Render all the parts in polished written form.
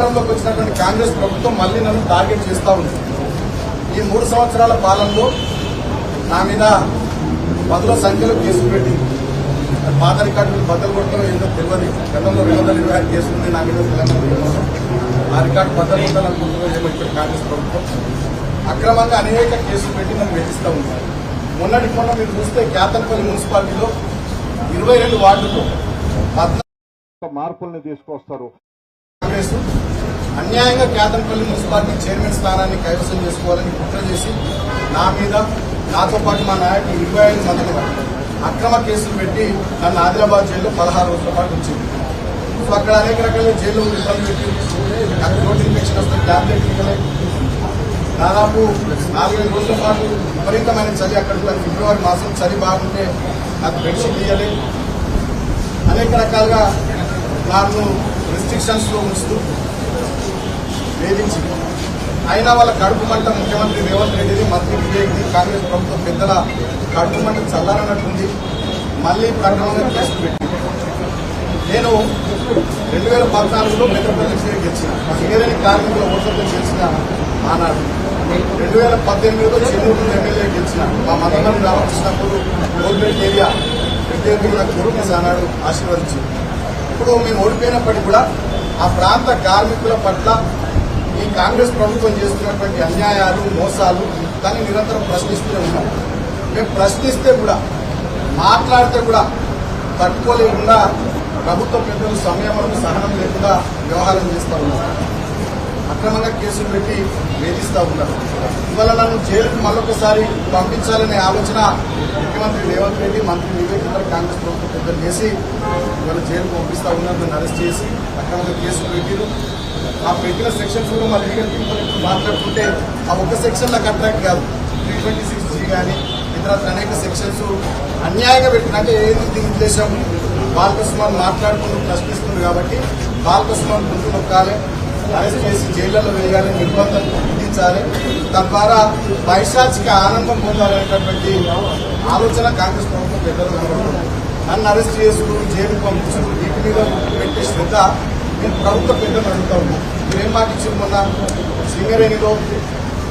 అధికారంలోకి వచ్చినటువంటి కాంగ్రెస్ ప్రభుత్వం మళ్లీ నన్ను టార్గెట్ చేస్తా ఉంది. ఈ 3 సంవత్సరాల పాలనలో నా మీద పదుల సంఖ్యలో కేసులు పెట్టి పాత రికార్డులు బద్దలు కొట్టడం ఏదో తెలియదు. గతంలో 226 కేసులు ఉంది నా మీద తెలంగాణ. ఆ రికార్డు బద్దలు కొట్టాలనుకుంటున్నా ఇక్కడ కాంగ్రెస్ ప్రభుత్వం అక్రమంగా అనేక కేసులు పెట్టి నన్ను వేధిస్తూ ఉన్నారు. మొన్న మీరు చూస్తే కేతన్పల్లి మున్సిపాలిటీలో 22 వార్డుల్లో 14 మార్పుల్ని తీసుకొస్తారు. కాంగ్రెస్ అన్యాయంగా కేతన్పల్లి మున్సిపాలిటీ చైర్మన్ స్థానాన్ని కైవసం చేసుకోవాలని కుట్ర చేసి నా మీద నాతో పాటు మా నాయకులు 25 మందిని అక్రమ కేసులు పెట్టి నన్ను ఆదిలాబాద్ జైల్లో 16 రోజుల పాటు ఉంచింది. సో అక్కడ అనేక రకాల జైల్లో ఇబ్బంది పెట్టి నాకు రోడ్ ఇన్ఫెక్షన్ వస్తే ట్యాబ్లెట్ ఇవ్వలేదు. దాదాపు 4-5 రోజుల పాటు విపరీతమైన చలి అక్కడ ఫిబ్రవరి మాసం చలి బాగుంటే నాకు బెడ్షీట్ ఇవ్వలేదు. అనేక రకాలుగా నాకు రిస్ట్రిక్షన్స్ లో ఉంచుతూ వేధించి అయినా వాళ్ళ కడుపు మంట ముఖ్యమంత్రి రేవంత్ రెడ్డిని, మంత్రి విజయ్ని, కాంగ్రెస్ ప్రభుత్వం పెద్దల కడుపు మంట చల్లారన్నట్టుంది. మళ్లీ ప్రకటన కేసులు పెట్టి నేను 2014లో మెట్రోపాలిటన్ ఎమ్మెల్యే గెలిచిన సింగరేణి కార్మికుల ఓట్లతో గెలిచిన ఆనాడు 2018లో చెన్నూరు ఎమ్మెల్యే గెలిచిన మా మదనపల్లి రామకృష్ణపూర్ గవర్నమెంట్ ఏరియా ప్రత్యేకంగా నాకు గురుమేసి ఆనాడు ఆశీర్వదించింది. ఇప్పుడు మేము ఓడిపోయినప్పటికీ కూడా ఆ ప్రాంత కార్మికుల పట్ల ఈ కాంగ్రెస్ ప్రభుత్వం చేస్తున్నటువంటి అన్యాయాలు, మోసాలు దాన్ని నిరంతరం ప్రశ్నిస్తూనే ఉన్నాం. మేము ప్రశ్నిస్తే కూడా, మాట్లాడితే కూడా తట్టుకోలేకుండా ప్రభుత్వ పెద్దలు సంయమనం, సహనం లేకుండా వ్యవహారం చేస్తూ ఉన్నారు. అక్రమంగా కేసులు పెట్టి వేధిస్తూ ఉన్నారు. ఇవాళ నన్ను జైలుకు మరొకసారి పంపించాలనే ఆలోచన ముఖ్యమంత్రి రేవంత్ రెడ్డి, మంత్రి వివేక్ ఇతర కాంగ్రెస్ ప్రభుత్వం పెద్దలు చేసి ఇవాళ జైలుకు పంపిస్తూ ఉన్నారు. నన్ను అరెస్ట్ చేసి అక్రమంగా కేసులు పెట్టిరు. ఆ పెట్టిన సెక్షన్స్ కూడా మా లీగల్ పీపుల్ మాట్లాడుతుంటే ఆ ఒక్క సెక్షన్ నాకు అట్రాక్ట్ కాదు. 326G కానీ ఇతర అనేక సెక్షన్స్ అన్యాయంగా పెట్టినాక ఏది దీని ఉద్దేశం బాలకృష్ణ మాట్లాడుకుంటూ ప్రశ్నిస్తుంది కాబట్టి బాలకృష్ణ ముందు నొక్కాలి, అరెస్ట్ చేసి జైళ్లలో వేయాలి, నిర్బంధం విధించాలి, తద్వారా పైశాచిక ఆనందం పొందాలనేటటువంటి ఆలోచన కాంగ్రెస్ ప్రభుత్వం పెద్దలు కనబడుతుంది. నన్ను అరెస్ట్ చేసుకుని జైలుకు పంపించడం వీటి మీద పెట్టే శ్రద్ధ నేను ప్రభుత్వ పెద్దలు అడుగుతా ఉన్నాను. మీరేం మాట ఇచ్చింది? మొన్న సింగరేణిలో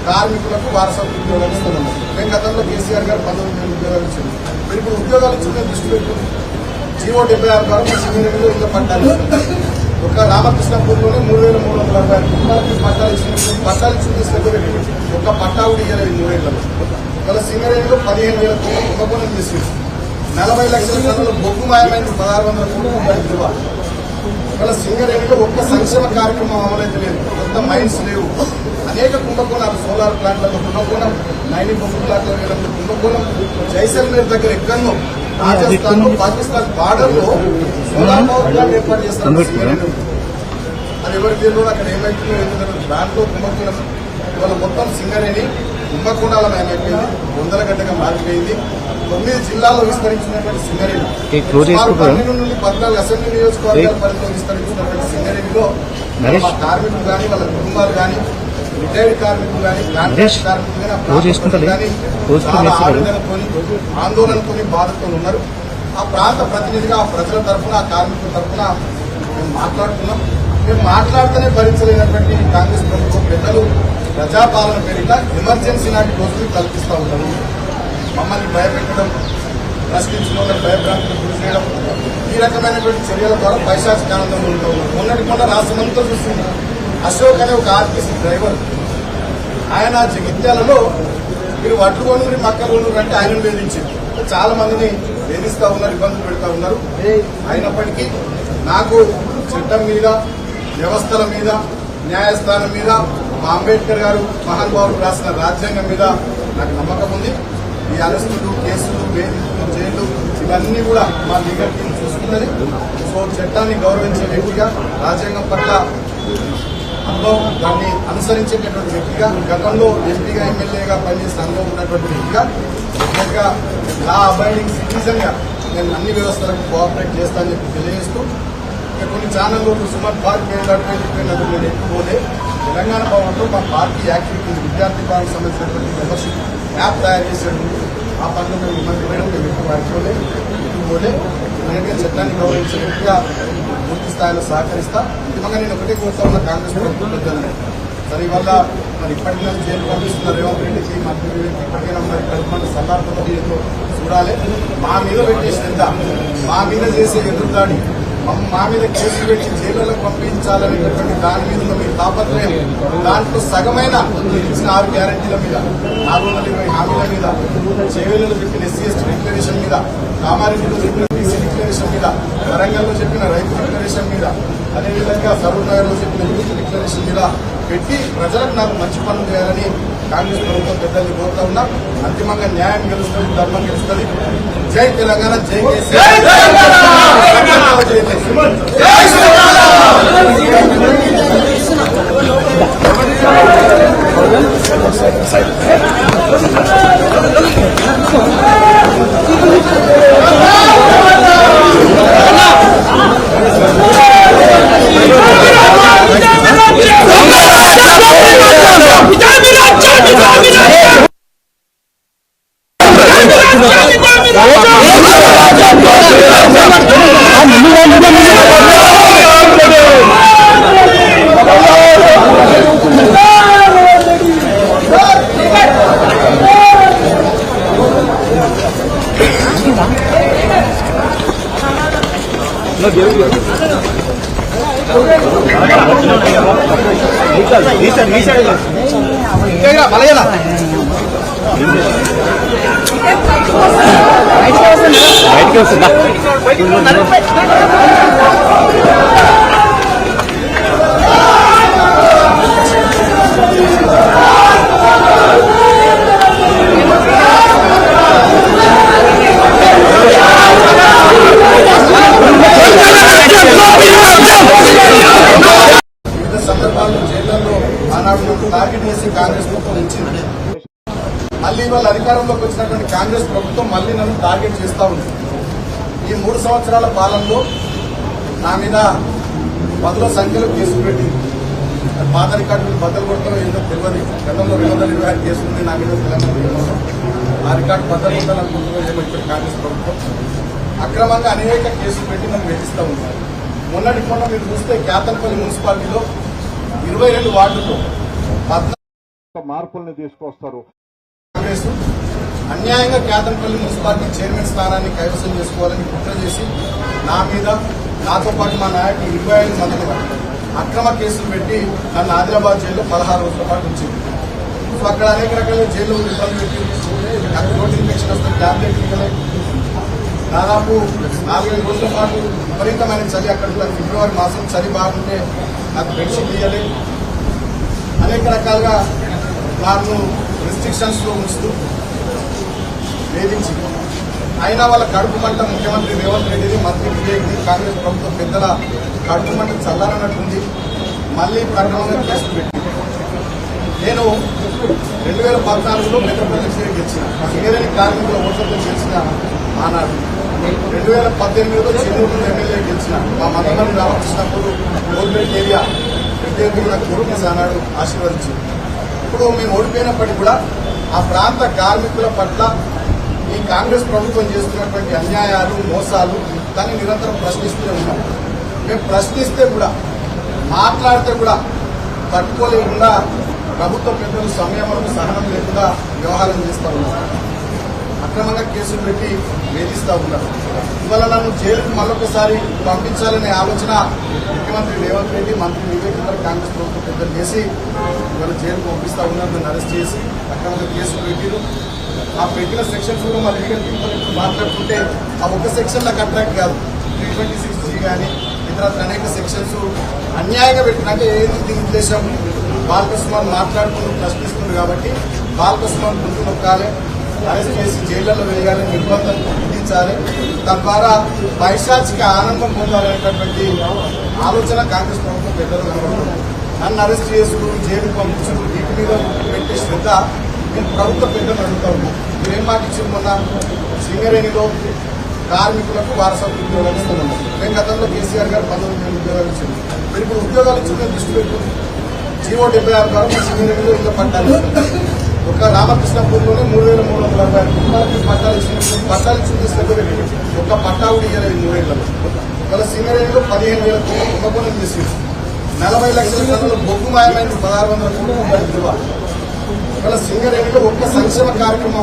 కార్మికులకు వారసత్వ ఉద్యోగాలు ఇస్తున్నాము. మేము గతంలో కేసీఆర్ గారు 19,000 ఉద్యోగాలు ఇచ్చింది. మీరు ఇప్పుడు ఉద్యోగాలు ఇచ్చిందని దృష్టి పెట్టుకుని జీవో 76 ద్వారా సింగరేణిలో ఇళ్ళ పట్టాలు ఒక రామకృష్ణపూర్లోనే 3,360 కుటుంబాలకి పట్టాలు ఇచ్చిన పట్టాలు ఇచ్చింది శ్రద్ధ పెట్టి ఒక పట్టా కూడా ఇవ్వలేదు 3 ఏళ్లలో. ఇవాళ సింగరేణిలో 15,000 కోట్ల కుంభకోణం చేసి 40 లక్షల టన్నుల బొగ్గు మాయమైంది. 1,600 కోట్ల రూపాయలు విలువ. ఇవాళ సింగరేణిలో ఒక్క సంక్షేమ కార్యక్రమం అమలైతే లేదు. కొత్త మైన్స్ లేవు. అనేక కుంభకోణాలు, సోలార్ ప్లాంట్లలో కుంభకోణం, మైనింగ్ బొగ్గు ప్లాంట్ల కుంభకోణం, జైసల్మేర్ దగ్గర ఎక్కడో రాజస్థాన్ లో పాకిస్తాన్ బార్డర్ లో సోలార్ పవర్ ప్లాంట్ ఏర్పాటు చేస్తారు సింగరేణి. అది ఎవరికి తెలియదు. అక్కడ ఏమైతుందో ఏంటో దాంట్లో కుంభకోణం. ఇవాళ మొత్తం సింగరేణి కుంభకోణాలమైపోయింది, వందల గంటగా మారిపోయింది. 9 జిల్లాల్లో విస్తరించినటువంటి సింగరేణి 12 నుండి 14 అసెంబ్లీ నియోజకవర్గాల పరిధిలో విస్తరించినటువంటి సింగరేణిలో కార్మికులు కానీ, వాళ్ళ కుటుంబాలు కానీ, రిటైర్డ్ కార్మికులు కానీ, కాంట్రాక్ట్ కార్మికులు కానీ చాలా ఆవేదనతో, ఆందోళనతో, బాధతో ఉన్నారు. ఆ ప్రాంత ప్రతినిధిగా ఆ ప్రజల తరఫున, ఆ కార్మికుల తరఫున మేము మాట్లాడుతున్నాం. మేము మాట్లాడితేనే భరించలేనటువంటి కాంగ్రెస్ ప్రభుత్వం పెద్దలు ప్రజాపాలన పేరిట ఎమర్జెన్సీ నాటి రోజులు కల్పిస్తూ ఉన్నారు. మమ్మల్ని భయపెట్టడం, ప్రశ్నించడం, భయభ్రాంతులకు గురి చేయడం, ఈ రకమైనటువంటి చర్యల ద్వారా పైశాచిక ఆనందంలో ఉంటా ఉన్నారు. మొన్న రాష్ట్రమంతా చూస్తుంది. అశోక్ అనే ఒక ఆర్టీసీ డ్రైవర్, ఆయన జగిత్యాలలో మీరు వడ్లు కొనుగోలు, మక్కలు కొనుగోలు అంటే ఆయన వేధించింది. చాలా మందిని వేధిస్తూ ఉన్నారు, ఇబ్బందులు పెడతా ఉన్నారు. అయినప్పటికీ నాకు చట్టం మీద, వ్యవస్థల మీద, న్యాయస్థానం మీద, మా అంబేద్కర్ గారు మహానుభావులు రాసిన రాజ్యాంగం మీద నాకు నమ్మకం ఉంది. ఈ అరెస్టులు, కేసులు, వేధింపులు, జైలు ఇవన్నీ కూడా మా లీగల్ టీం చూసుకున్నది. సో చట్టాన్ని గౌరవించే వ్యక్తిగా, రాజ్యాంగం పట్ల అనుభవం, దాన్ని అనుసరించేటటువంటి వ్యక్తిగా, గతంలో ఎంపీగా, ఎమ్మెల్యేగా పనిచేసిన అనుభవం ఉన్నటువంటి వ్యక్తిగా, ముఖ్యంగా లా అబైడింగ్ సిటిజన్ గా నేను అన్ని వ్యవస్థలకు కోఆపరేట్ చేస్తానని చెప్పి తెలియజేస్తూ, కొన్ని ఛానల్లో సుమన్ పార్క్ నేను ఎక్కువలే తెలంగాణ భవన్లో మా పార్టీ యాక్టివిటీ విద్యార్థి భవన్కి సంబంధించినటువంటి మెంబర్షిప్ యాప్ తయారు చేశాడు. ఆ పనులు మేము ఇబ్బంది మేము ఎక్కువ వాడుకోలే, చట్టాన్ని గౌరవించే వ్యక్తిగా గుర్తిస్తాం. స్థాయిలో సహకరిస్తా. నిజంగా నేను ఒకటే కోరుతా ఉన్న కాంగ్రెస్ ప్రభుత్వం పెద్దలని సరే ఇవాళ మరి ఇప్పటికైనా జైలు పంపిస్తున్న రేవంత్ రెడ్డికి మంత్రి ఇప్పటికైనా మరి కడుపుమంట సల్లార్పదో చూడాలి. మా మీద పెట్టే శ్రద్ధ, మా మీద చేసే ఎదురుదాడి, మా మీద కేసులు పెట్టి జైలులో పంపించాలనేటటువంటి దాని మీద ఉన్న మీ తాపత్రయం, దాంట్లో సగమైన ఇచ్చిన 6 గ్యారంటీల మీద, 420 హామీల మీద, చేవేళ్లలో చెప్పిన SC ST డిక్లరేషన్ మీద, కామారెడ్డిలో చెప్పిన BC డిక్లరేషన్ మీద, వరంగల్లో చెప్పిన రైతు డిక్లరేషన్ మీద, అదేవిధంగా సరూర్నగర్లో చెప్పిన యూత్ డిక్లరేషన్ మీద పెట్టి ప్రజలకు నాకు మంచి పనులు చేయాలని కాంగ్రెస్ ప్రభుత్వం పెద్దల్ని కోరుతా ఉన్నా. అంతిమంగా న్యాయం గెలుస్తుంది, ధర్మం గెలుస్తుంది. జై తెలంగాణ, జై కేసీఆర్. బయటికి వస్తుందా? సందర్భాల్లో జైళ్లలో ఆనాడు టార్గెట్ చేసి కాంగ్రెస్ ప్రభుత్వం ఇచ్చింది. మళ్లీ వాళ్ళ అధికారంలోకి వచ్చినటువంటి కాంగ్రెస్ ప్రభుత్వం మళ్లీ నన్ను టార్గెట్ చేస్తా ఉంది. ఈ 3 సంవత్సరాల పాలనలో నా మీద 10ల సంఖ్యలో కేసులు పెట్టి పాత రికార్డులు బద్దలు కొడతారో ఏంటో తెలియదు. గతంలో 226 కేసులు ఉంది నా మీద తెలంగాణ. ఆ రికార్డు బద్దలు కొట్టాలనుకుంటున్నా ఏమో కాంగ్రెస్ ప్రభుత్వం అక్రమంగా అనేక కేసులు పెట్టి నన్ను వేధిస్తూ ఉన్నారు. మొన్న మీరు చూస్తే కేతన్పల్లి మున్సిపాలిటీలో 22 వార్డుల్లో 14 మార్పుల్ని తీసుకొస్తారు. కాంగ్రెస్ అన్యాయంగా కేతన్పల్లి మున్సిపాలిటీ చైర్మన్ స్థానాన్ని కైవసం చేసుకోవాలని కుట్ర చేసి నా మీద, నాతో పాటు మా నాయకులు 25 మంది అక్రమ కేసులు పెట్టి నన్ను ఆదిలాబాద్ జైల్లో 16 రోజుల పాటు ఉంచింది. సో అక్కడ అనేక రకాల జైల్లో ఇబ్బంది పెట్టి నాకు రోడ్ ఇన్ఫెక్షన్ వస్తే ట్యాబ్లెట్ ఇవ్వలేదు. దాదాపు 4-5 రోజుల పాటు విపరీతమైన చలి, అక్కడ ఫిబ్రవరి మాసం చలి బాగుంటే నాకు బెడ్షీట్ ఇవ్వలేదు. అనేక రకాలుగా నాకు రిస్ట్రిక్షన్స్ లో ఉంచుతూ వేధించి అయినా వాళ్ళ కడుపు మంట ముఖ్యమంత్రి రేవంత్ రెడ్డిని, మంత్రి విజయ్ని, కాంగ్రెస్ ప్రభుత్వం పెద్దల కడుపు మంట చల్లారన్నట్టుంది. మళ్లీ కరోనా కేసులు పెట్టి నేను 2014లో మెట్రోపాలిటన్ సీట్ గెలిచిన, సింగరేణి కార్మికుల ఓట్లతో గెలిచిన ఆనాడు. 2018లో చెన్నూరు ఎమ్మెల్యే గెలిచిన మా మందమని రామకృష్ణప్పుడు గవర్నమెంట్ ఏరియా ప్రత్యేకంగా నాకు కోరుకునేసి ఆనాడు ఆశీర్వదించింది. ఇప్పుడు మేము ఓడిపోయినప్పటికీ కూడా ఆ ప్రాంత కార్మికుల పట్ల ఈ కాంగ్రెస్ ప్రభుత్వం చేస్తున్నటువంటి అన్యాయాలు, మోసాలు దాన్ని నిరంతరం ప్రశ్నిస్తూనే ఉన్నాం. మేము ప్రశ్నిస్తే కూడా, మాట్లాడితే కూడా తట్టుకోలేకుండా ప్రభుత్వ పెద్దలు సంయమనం, సహనం లేకుండా వ్యవహారం చేస్తూ ఉన్నారు. అక్రమంగా కేసులు పెట్టి వేధిస్తూ ఉన్నారు. ఇవాళ నన్ను జైలుకు మరొకసారి పంపించాలనే ఆలోచన ముఖ్యమంత్రి రేవంత్ రెడ్డి, మంత్రి వివేక్ కాంగ్రెస్ ప్రభుత్వం పెద్దలు చేసి ఇవాళ జైలుకు పంపిస్తూ ఉన్నారు. నన్ను అరెస్ట్ చేసి అక్రమంగా కేసులు పెట్టారు. ఆ పెట్టిన సెక్షన్స్ కూడా మా లీగల్ మాట్లాడుతుంటే ఆ ఒక్క సెక్షన్ నాకు అట్రాక్ట్ కాదు. 326G కానీ ఇతర అనేక సెక్షన్స్ అన్యాయంగా పెట్టిన, అంటే ఏది దీని ఉద్దేశం, బాలకృష్ణ మాట్లాడుకుంటూ ప్రశ్నిస్తుంది కాబట్టి బాలకృష్ణ ముందు నొక్కాలి, అరెస్ట్ చేసి జైళ్లలో వేయాలి, నిర్బంధం విధించాలి, తద్వారా పైశాచిక ఆనందం పొందాలనేటటువంటి ఆలోచన కాంగ్రెస్ ప్రభుత్వం పెద్దలు. నన్ను అరెస్ట్ చేసుడు, జైలు పంపించడం, వీటి మీద పెట్టే శ్రద్ధ నేను ప్రభుత్వ పెద్దలు అడుగుతా ఉన్నాను. మీరేం మాట ఇచ్చింది? మొన్న సింగరేణిలో కార్మికులకు వారసత్వ ఉద్యోగాలు ఇస్తున్నాం. మేము గతంలో కేసీఆర్ గారు 19,000 ఉద్యోగాలు ఇచ్చింది. మీరు ఇప్పుడు ఉద్యోగాలు ఇచ్చింది దృష్టి పెట్టుకుంది. జీవో 76 ద్వారా సింగరేణిలో ఇంకా పట్టాలు ఇస్తుంది. ఒక రామకృష్ణపూర్లోనే 3,360 కుటుంబాలకు పట్టాలు ఇచ్చింది. పట్టాలు ఇచ్చింది శ్రద్ధ పెట్టి ఒక్క పట్టా కూడా ఇవ్వలేదు 3 ఏళ్లలో. ఇవాళ సింగరేణిలో 15,000 కోట్లు కుంభకోణం చేసింది. 40 లక్షల టన్నుల బొగ్గు మాయమైంది. 1,600 కోట్ల రూపాయల విలువ. ఇవాళ సింగరేణిలో ఒక్క సంక్షేమ కార్యక్రమం